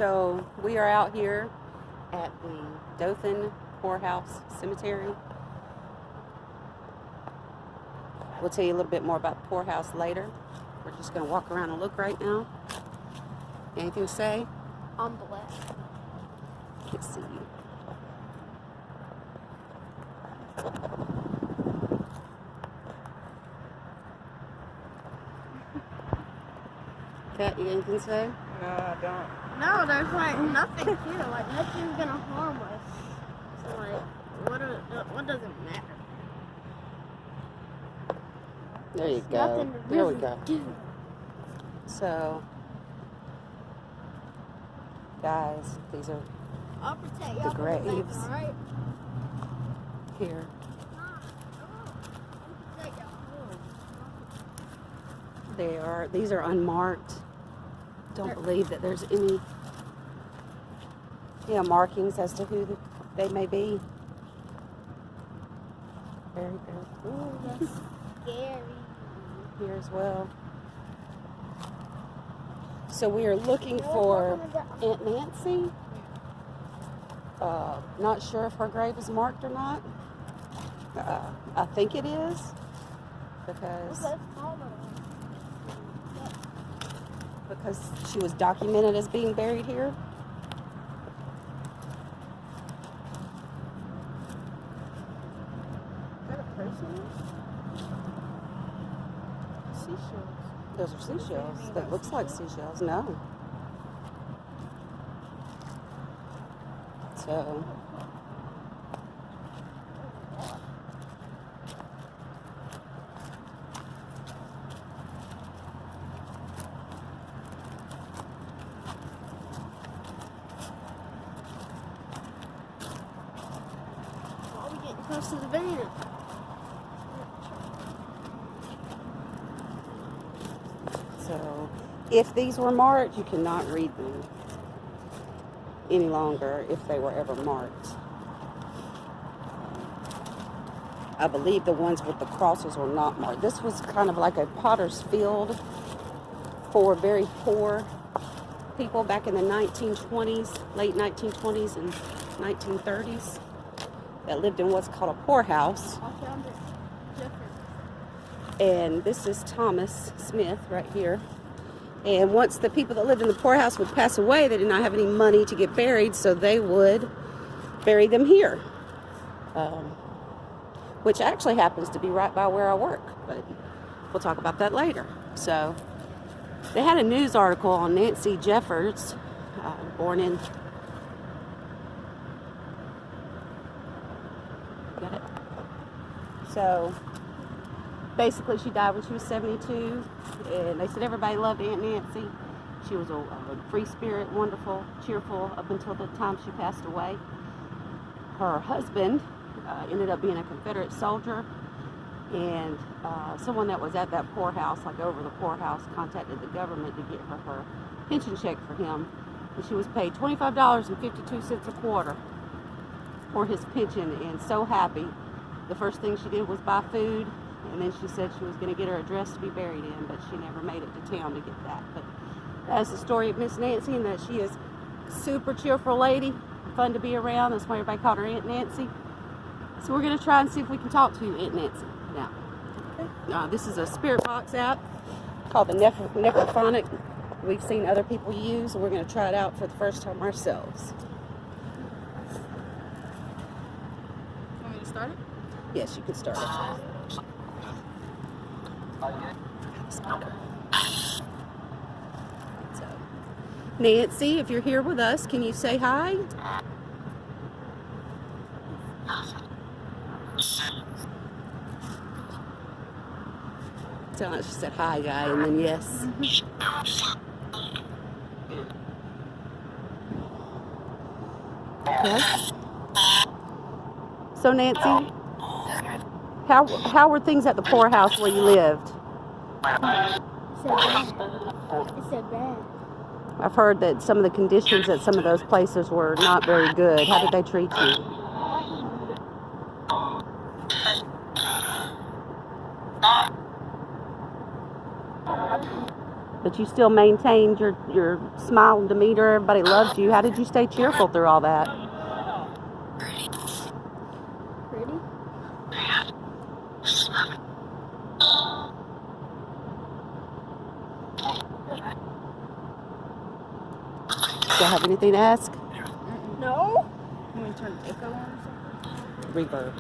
So we are out here at the Dothan Poorhouse Cemetery. We'll tell you a little bit more about the poorhouse later. We're just going to walk around and look right now. Anything to say? I'm black. Can't see you. Kat, you got anything to say? No, I don't. No, there's like nothing here. Like nothing's gonna harm us. So like, what does it matter? There you go. Nothing to There we really go. do. So, guys, these are I'll protect the y'all from the thing, graves alright? here. These are unmarked. Don't believe that there's any markings as to who they may be. Very, very Ooh, that's scary. here as well. So we are looking for Aunt Nancy. Not sure if her grave is marked or not. I think it is because she was documented as being buried here. Is that a person? Seashells. Those are seashells. That looks like seashells. No. So. Why are we getting close to the van? So, if these were marked, you cannot read them any longer if they were ever marked. I believe the ones with the crosses were not marked. This was kind of like a potter's field for very poor people back in the 1920s, late 1920s and 1930s that lived in what's called a poorhouse. I found it different. And this is Thomas Smith right here. And once the people that lived in the poorhouse would pass away, they did not have any money to get buried, so they would bury them here. Which actually happens to be right by where I work, but we'll talk about that later. So they had a news article on Nancy Jeffers, born in... Got it? So basically, she died when she was 72, and they said everybody loved Aunt Nancy. She was a free spirit, wonderful, cheerful, up until the time she passed away. Her husband ended up being a Confederate soldier, and someone that was at that poorhouse, like over the poorhouse, contacted the government to get her pension check for him, and she was paid $25.52 a quarter for his pension, and so happy. The first thing she did was buy food, and then she said she was going to get her address to be buried in, but she never made it to town to get that. But that's the story of Miss Nancy, and that she is a super cheerful lady, fun to be around. That's why everybody called her Aunt Nancy. So we're going to try and see if we can talk to Aunt Nancy now. This is a spirit box app called the Necrophonic. We've seen other people use, and we're going to try it out for the first time ourselves. Want me to start it? Yes, you can start it. So, Nancy, if you're here with us, can you say hi? Sound like she said hi, guy, and then yes. Okay. So, Nancy, how were things at the poorhouse where you lived? It said bad. I've heard that some of the conditions at some of those places were not very good. How did they treat you? But you still maintained your smile and demeanor. Everybody loved you. How did you stay cheerful through all that? Pretty. Do you have anything to ask? No. You want to turn the echo on or something? Reverb.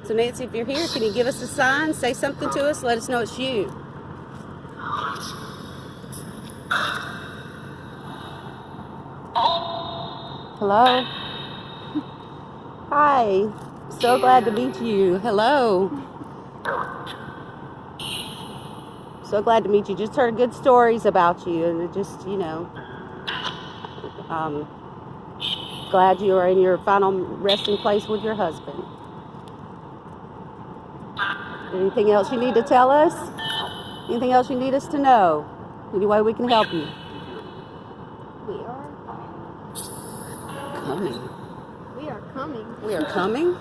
So Nancy, if you're here, can you give us a sign? Say something to us. Let us know it's you. Hello. Hi. So glad to meet you. Hello. So glad to meet you. Just heard good stories about you, and it just, glad you are in your final resting place with your husband. Anything else you need to tell us? Anything else you need us to know? Any way we can help you? We are Coming. We are coming. We are coming?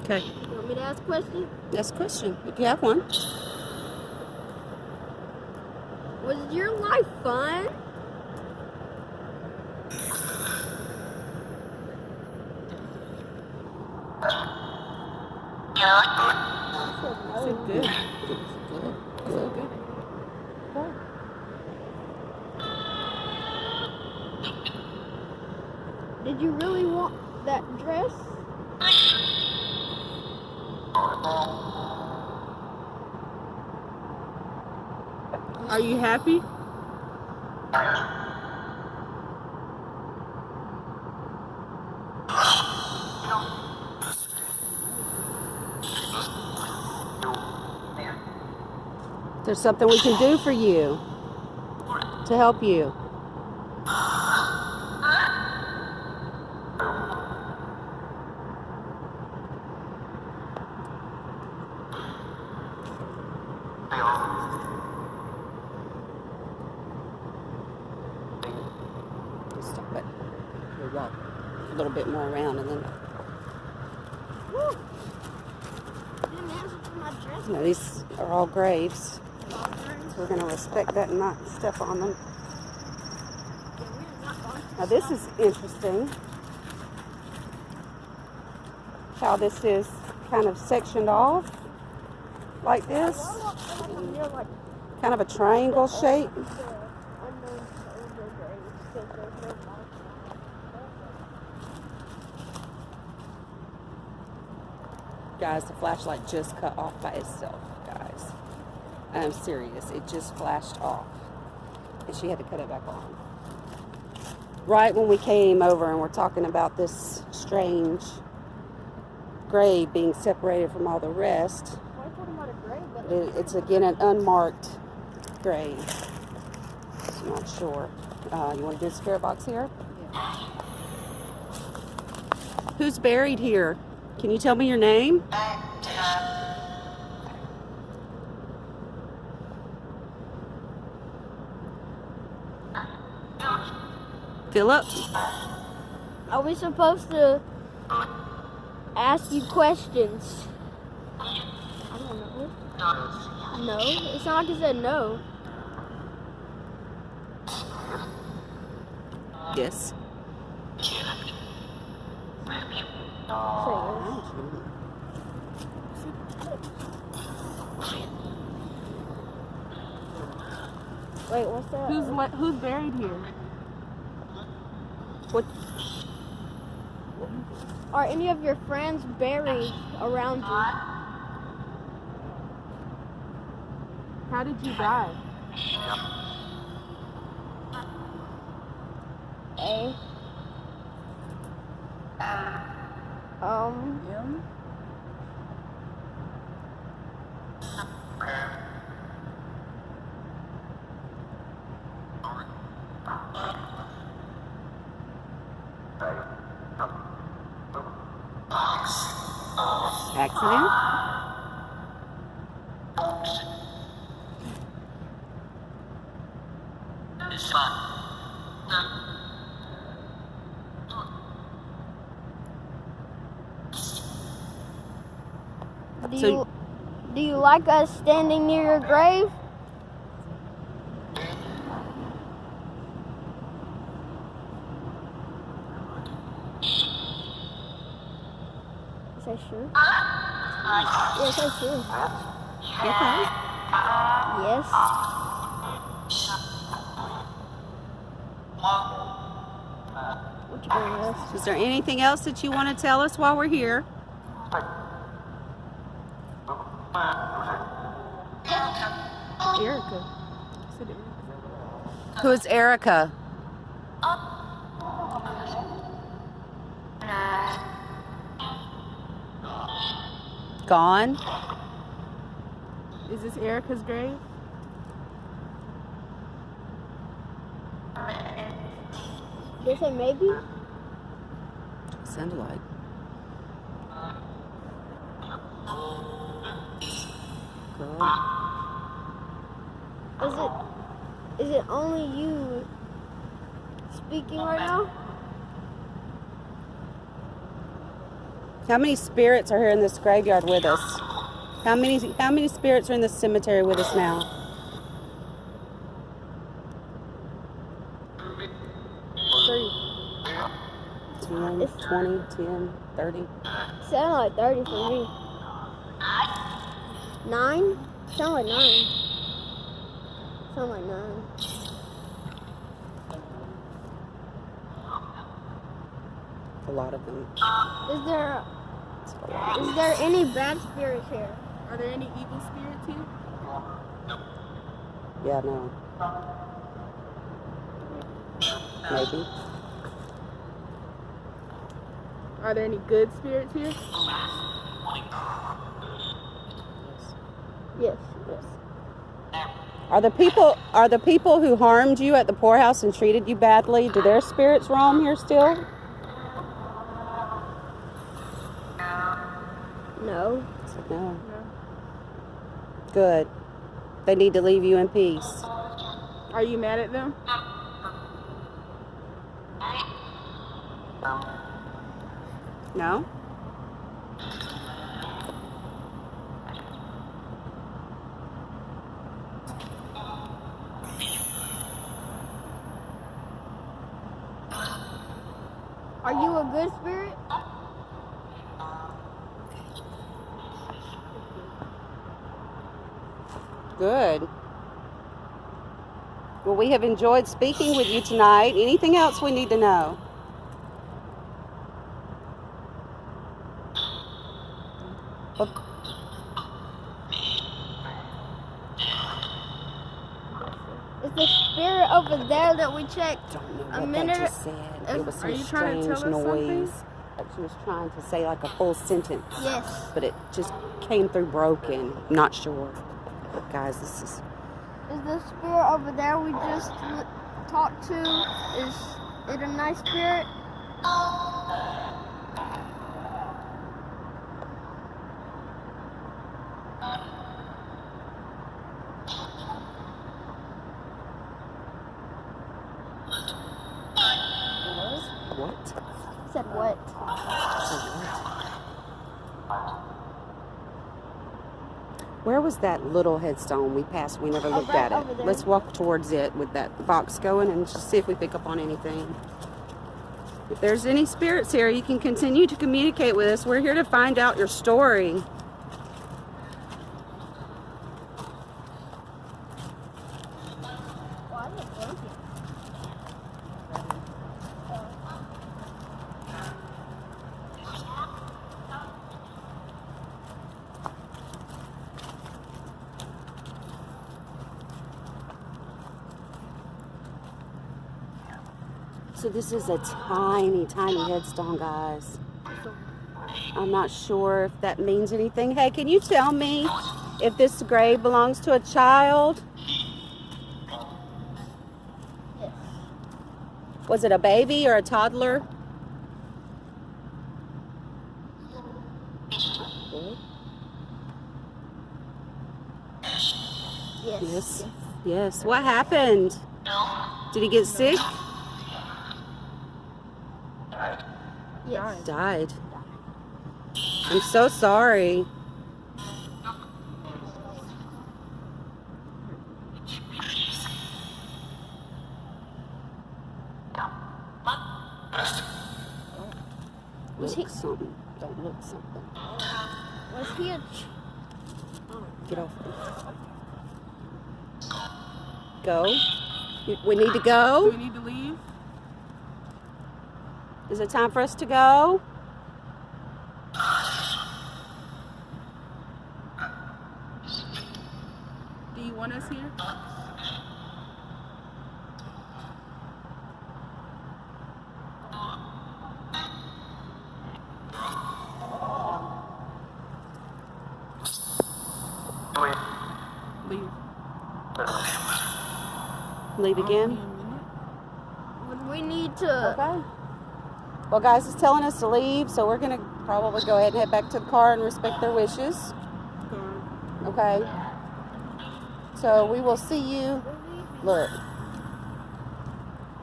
Okay. You want me to ask a question? Next question, if you have one. Was your life fun? Is it good? Good. Good. Did you really want that dress? Are you happy? There's something we can do for you to help you. Stop it. We'll walk a little bit more around and then. Woo. Didn't answer to my dress. These are all graves. So we're going to respect that and not step on them. Now this is interesting. How this is kind of sectioned off like this. Kind of a triangle shape. Guys, the flashlight just cut off by itself, guys. I'm serious. It just flashed off. And she had to cut it back on. Right when we came over and we're talking about this strange grave being separated from all the rest. It's again an unmarked grave. I'm not sure. You want to do a spirit box here? Yeah. Who's buried here? Can you tell me your name? Philip? Are we supposed to ask you questions? I don't know. No? It's not like it said no. Yes. Wait, what's that? Who's buried here? What? Are any of your friends buried around you? How did you die? Him? Accident? Do you like us standing near your grave? Is that sure? Yes, that's sure. Okay. Yes. What you gonna ask? Is there anything else that you want to tell us while we're here? Erica. I said Erica. Who is Erica? Gone? Is this Erica's grave? Did you say maybe? Sounded like. Girl. Is it only you speaking right now? How many spirits are here in this graveyard with us? How many spirits are in this cemetery with us now? 3. 10, 20, 10, 30. Sound like 30 for me. 9? Sound like 9. Sound like 9. A lot of them. Is there any bad spirits here? Are there any evil spirits here? Yeah, no. Maybe. Are there any good spirits here? Yes. Are the people who harmed you at the poorhouse and treated you badly, do their spirits roam here still? No. No. Good. They need to leave you in peace. Are you mad at them? No? Are you a good spirit? Good. Well, we have enjoyed speaking with you tonight. Anything else we need to know? Is the spirit over there that we checked Don't know a what minute? that just said. It was Are some you trying to strange tell us something? noise. Like she was trying to say like a full sentence. Yes. But it just came through broken. I'm not sure. But guys, this is... Is the spirit over there we just talked to, is it a nice spirit? What? Said what? Where was that little headstone we passed? We never looked right at over it. there. Let's walk towards it with that box going and just see if we pick up on anything. If there's any spirits here, you can continue to communicate with us. We're here to find out your story. So this is a tiny, tiny headstone, guys. I'm not sure if that means anything. Hey, can you tell me if this grave belongs to a child? Yes. Was it a baby or a toddler? Yes. Yes. What happened? Did he get sick? Yes. Died. I'm so sorry. Was Look he- something. Don't look something. Was he a... Get off. Go. We need to Do go. we need to leave? Is it time for us to go? Do you want us here? Leave. Leave again? We need to... Okay. Well, guys, it's telling us to leave, so we're going to probably go ahead and head back to the car and respect their wishes. Okay? So we will see you. Look.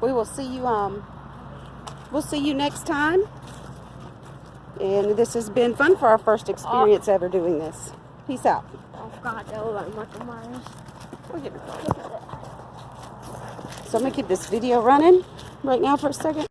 We will see you, we'll see you next time. And this has been fun for our first experience ever doing this. Peace out. Oh, God, that was like Michael Myers. So I'm going to keep this video running right now for a second.